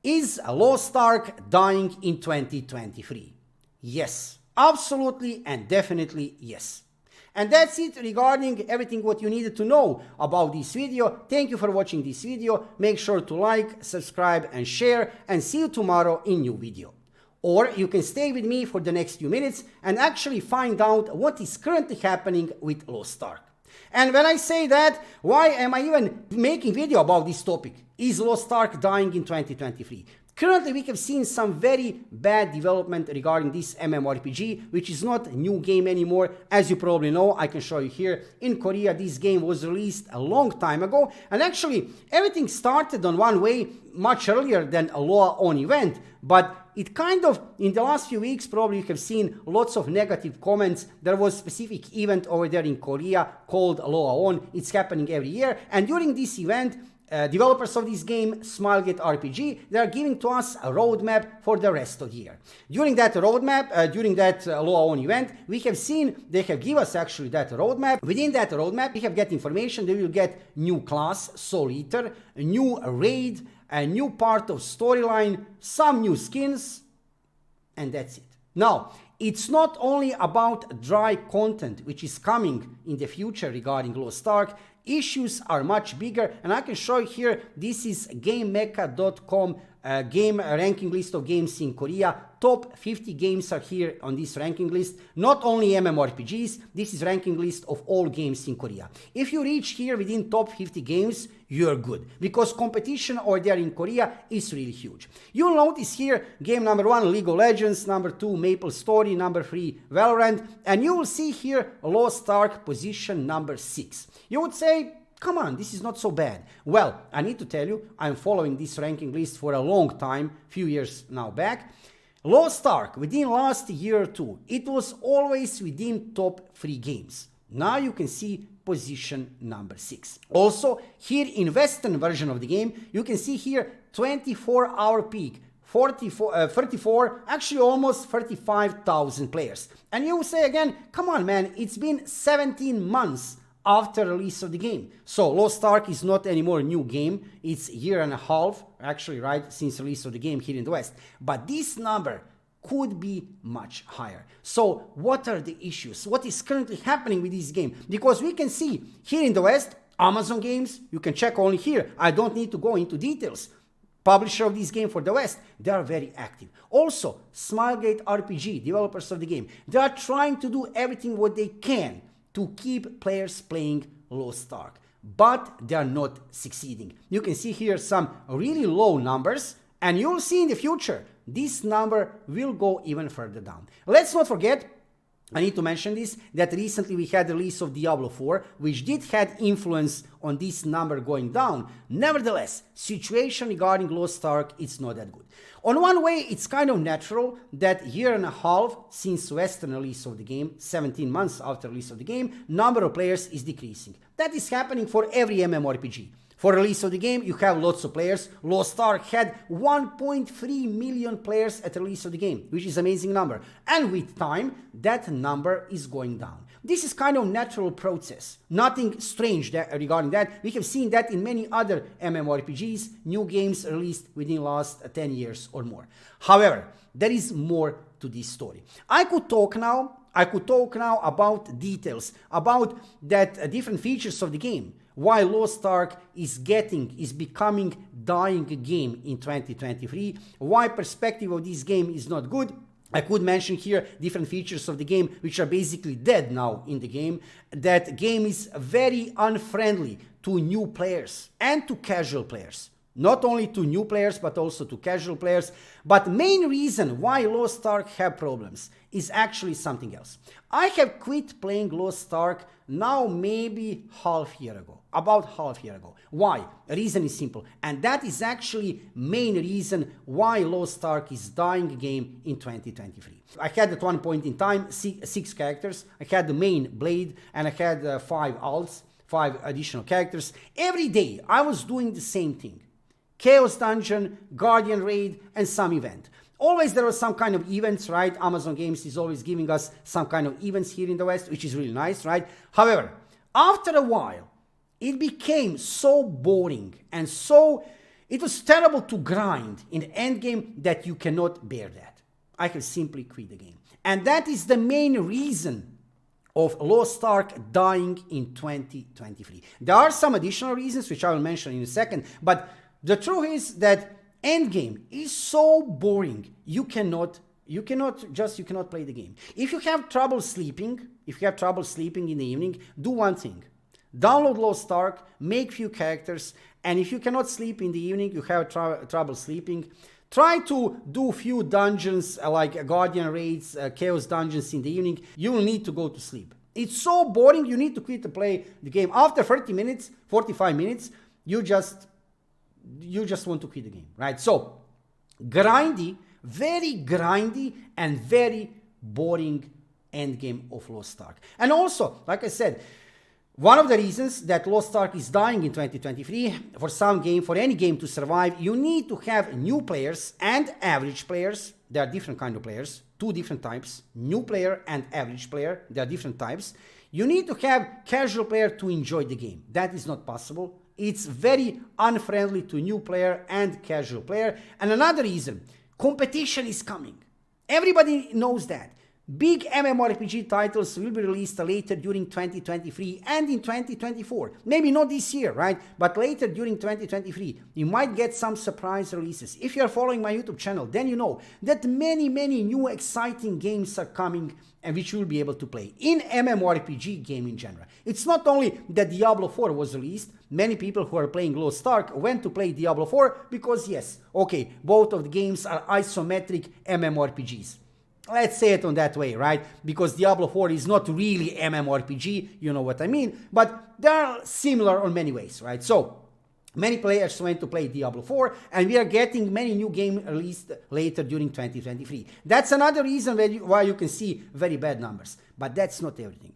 Is Lost Ark dying in 2023? Yes, absolutely and definitely yes. And that's it regarding everything what you needed to know about this video. Thank you for watching this video. Make sure to like, subscribe and share, and see you tomorrow in new video. Or you can stay with me for the next few minutes and actually find out what is currently happening with Lost Ark. And when I say that, why am I even making video about this topic? Is Lost Ark dying in 2023? Currently, we have seen some very bad development regarding this mmorpg, which is not a new game anymore. As you probably know, I can show you here. In Korea, this game was released a long time ago. And actually, everything started on one way much earlier than a LOA-on event. But it kind of, in the last few weeks, probably you have seen lots of negative comments. There was a specific event over there in Korea called LOA-on. It's happening every year. And during this event, developers of this game, Smilegate RPG, they are giving to us a roadmap for the rest of the year. During that roadmap, during that LOA-on event, we have seen they have given us actually that roadmap. Within that roadmap, we have get information. They will get new class, Soul Eater, a new raid, a new part of storyline, some new skins, and that's it. Now, it's not only about dry content which is coming in the future regarding Lost Ark. Issues are much bigger, and I can show you here. This is GameMecha.com game ranking list of games in Korea. Top 50 games are here on this ranking list. Not only mmorpgs, this is ranking list of all games in Korea. If you reach here within top 50 games, you're good, because competition over there in Korea is really huge. You'll notice here game number 1, League of Legends, number 2, Maple Story, number 3, Valorant, and you will see here Lost Ark position number 6. You would say, come on, this is not so bad. Well, I need to tell you, I'm following this ranking list for a long time, few years now back. Lost Ark, within last year or two, it was always within top 3 games. Now you can see position number 6. Also, here in Western version of the game, you can see here 24-hour peak, 34, actually almost 35,000 players. And you will say again, come on man, it's been 17 months after release of the game. So Lost Ark is not anymore a new game. It's a year and a half, actually, right, since release of the game here in the West. But this number could be much higher. So what are the issues? What is currently happening with this game? Because we can see here in the West, Amazon Games, you can check only here. I don't need to go into details. Publisher of this game for the West, they are very active. Also, Smilegate RPG, developers of the game, they are trying to do everything what they can to keep players playing Lost Ark, but they are not succeeding. You can see here some really low numbers, and you'll see in the future this number will go even further down. Let's not forget, I need to mention this, that recently we had the release of Diablo 4, which did have influence on this number going down. Nevertheless, situation regarding Lost Ark is not that good. On one way, it's kind of natural that year and a half since Western release of the game, 17 months after release of the game, number of players is decreasing. That is happening for every mmorpg. For release of the game, you have lots of players. Lost Ark had 1.3 million players at release of the game, which is an amazing number. And with time, that number is going down. This is kind of natural process. Nothing strange regarding that. We have seen that in many other mmorpgs, new games released within last 10 years or more. However, there is more to this story. I could talk now about details, about that different features of the game. Why Lost Ark is becoming dying game in 2023, why perspective of this game is not good. I could mention here different features of the game which are basically dead now in the game. That game is very unfriendly to new players and to casual players. Not only to new players, but also to casual players. But main reason why Lost Ark have problems is actually something else. I have quit playing Lost Ark now maybe about half year ago. Why? The reason is simple, and that is actually main reason why Lost Ark is dying game in 2023. I had at one point in time 6 characters. I had the main Blade, and I had 5 alts, 5 additional characters. Every day I was doing the same thing. Chaos Dungeon, Guardian Raid, and some event. Always there was some kind of events, right? Amazon Games is always giving us some kind of events here in the West, which is really nice, right? However, after a while, it became so boring and so It was terrible to grind in endgame that you cannot bear that. I can simply quit the game. And that is the main reason of Lost Ark dying in 2023. There are some additional reasons which I will mention in a second, but the truth is that endgame is so boring. You cannot play the game. If you have trouble sleeping, in the evening, do one thing. Download Lost Ark, make few characters, and if you cannot sleep in the evening, you have trouble sleeping, try to do few dungeons like Guardian raids, Chaos dungeons in the evening. You will need to go to sleep. It's so boring, you need to quit to play the game. After 30 minutes, 45 minutes, you just want to quit the game, right? So, very grindy and very boring endgame of Lost Ark. And also, like I said, one of the reasons that Lost Ark is dying in 2023, for any game to survive, you need to have new players and average players. There are different kind of players, two different types, new player and average player. There are different types. You need to have casual player to enjoy the game. That is not possible. It's very unfriendly to new player and casual player. And another reason, competition is coming. Everybody knows that. Big MMORPG titles will be released later during 2023 and in 2024. Maybe not this year, right? But later during 2023, you might get some surprise releases. If you are following my YouTube channel, then you know that many new exciting games are coming and which you will be able to play in MMORPG game in general. It's not only that Diablo 4 was released. Many people who are playing Lost Ark went to play Diablo 4 because yes, okay, both of the games are isometric MMORPGs. Let's say it on that way, right? Because Diablo 4 is not really MMORPG, you know what I mean, but they are similar in many ways, right? So, many players went to play Diablo 4, and we are getting many new games released later during 2023. That's another reason why you can see very bad numbers, but that's not everything.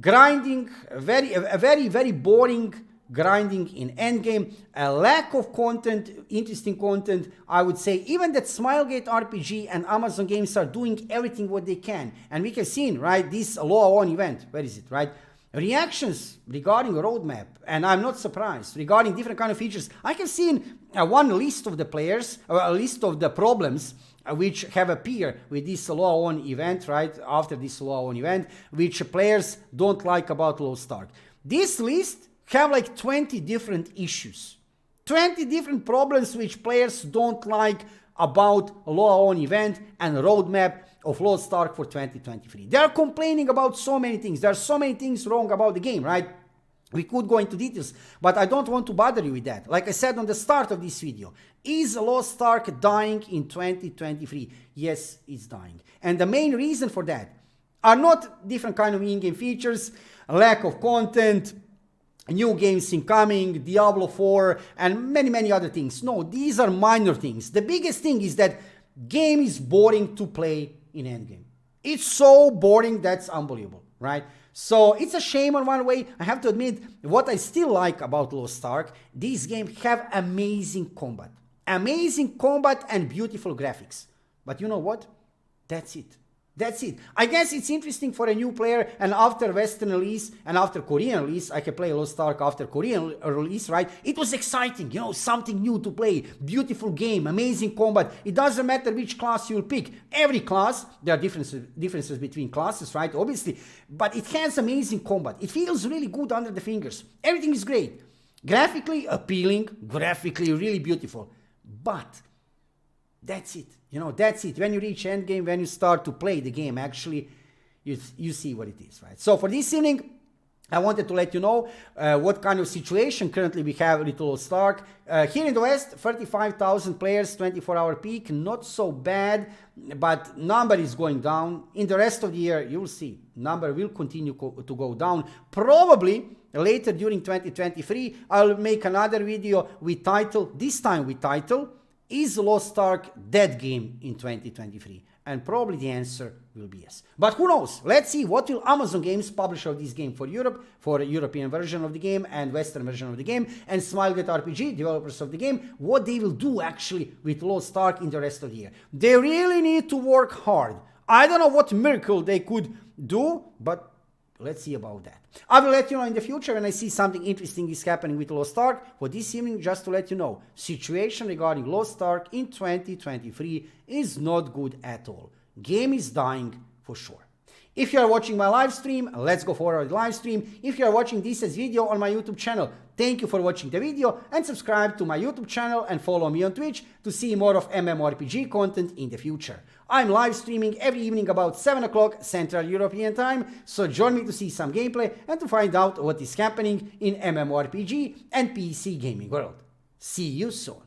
Grinding, very boring grinding in endgame, a lack of content, interesting content. I would say even that Smilegate RPG and Amazon Games are doing everything what they can. And we can see, right, this LOA event, where is it, right? Reactions regarding a roadmap, and I'm not surprised, regarding different kind of features. I can see one list of the players, a list of the problems which have appeared with this LOA event, right, after this LOA event, which players don't like about Lost Ark. This list have like 20 different issues, 20 different problems which players don't like about LOA event and roadmap of Lost Ark for 2023. They are complaining about so many things. There are so many things wrong about the game, right? We could go into details, but I don't want to bother you with that. Like I said on the start of this video, is Lost Ark dying in 2023? Yes, it's dying. And the main reason for that are not different kind of in-game features, lack of content, new games incoming, Diablo 4, and many other things. No, these are minor things. The biggest thing is that game is boring to play in endgame. It's so boring, that's unbelievable, right? So it's a shame on one way. I have to admit, what I still like about Lost Ark, these games have amazing combat. Amazing combat and beautiful graphics. But you know what? That's it. That's it. I guess it's interesting for a new player, and after Western release and after Korean release, I can play Lost Ark after Korean release, right? It was exciting, you know, something new to play, beautiful game, amazing combat. It doesn't matter which class you'll pick. Every class, there are differences between classes, right? Obviously, but it has amazing combat. It feels really good under the fingers. Everything is great. Graphically appealing, graphically really beautiful. But that's it. You know, that's it. When you reach endgame, when you start to play the game, actually, you see what it is, right? So for this evening, I wanted to let you know what kind of situation currently we have with Lost Ark. Here in the West, 35,000 players, 24-hour peak, not so bad, but number is going down. In the rest of the year, you will see, number will continue to go down. Probably later during 2023, I'll make another video with title, this time with title, is Lost Ark dead game in 2023? And probably the answer will be yes. But who knows? Let's see what will Amazon Games publish of this game for Europe, for a European version of the game and Western version of the game, and Smilegate RPG, developers of the game, what they will do actually with Lost Ark in the rest of the year. They really need to work hard. I don't know what miracle they could do, but Let's see about that. I will let you know in the future when I see something interesting is happening with Lost Ark. For this evening, just to let you know, situation regarding Lost Ark in 2023 is not good at all. Game is dying for sure. If you are watching my live stream, let's go forward live stream. If you are watching this as video on my YouTube channel, thank you for watching the video and subscribe to my YouTube channel and follow me on Twitch to see more of mmorpg content in the future. I'm live streaming every evening about 7 o'clock Central European Time, so join me to see some gameplay and to find out what is happening in mmorpg and PC gaming world. See you soon.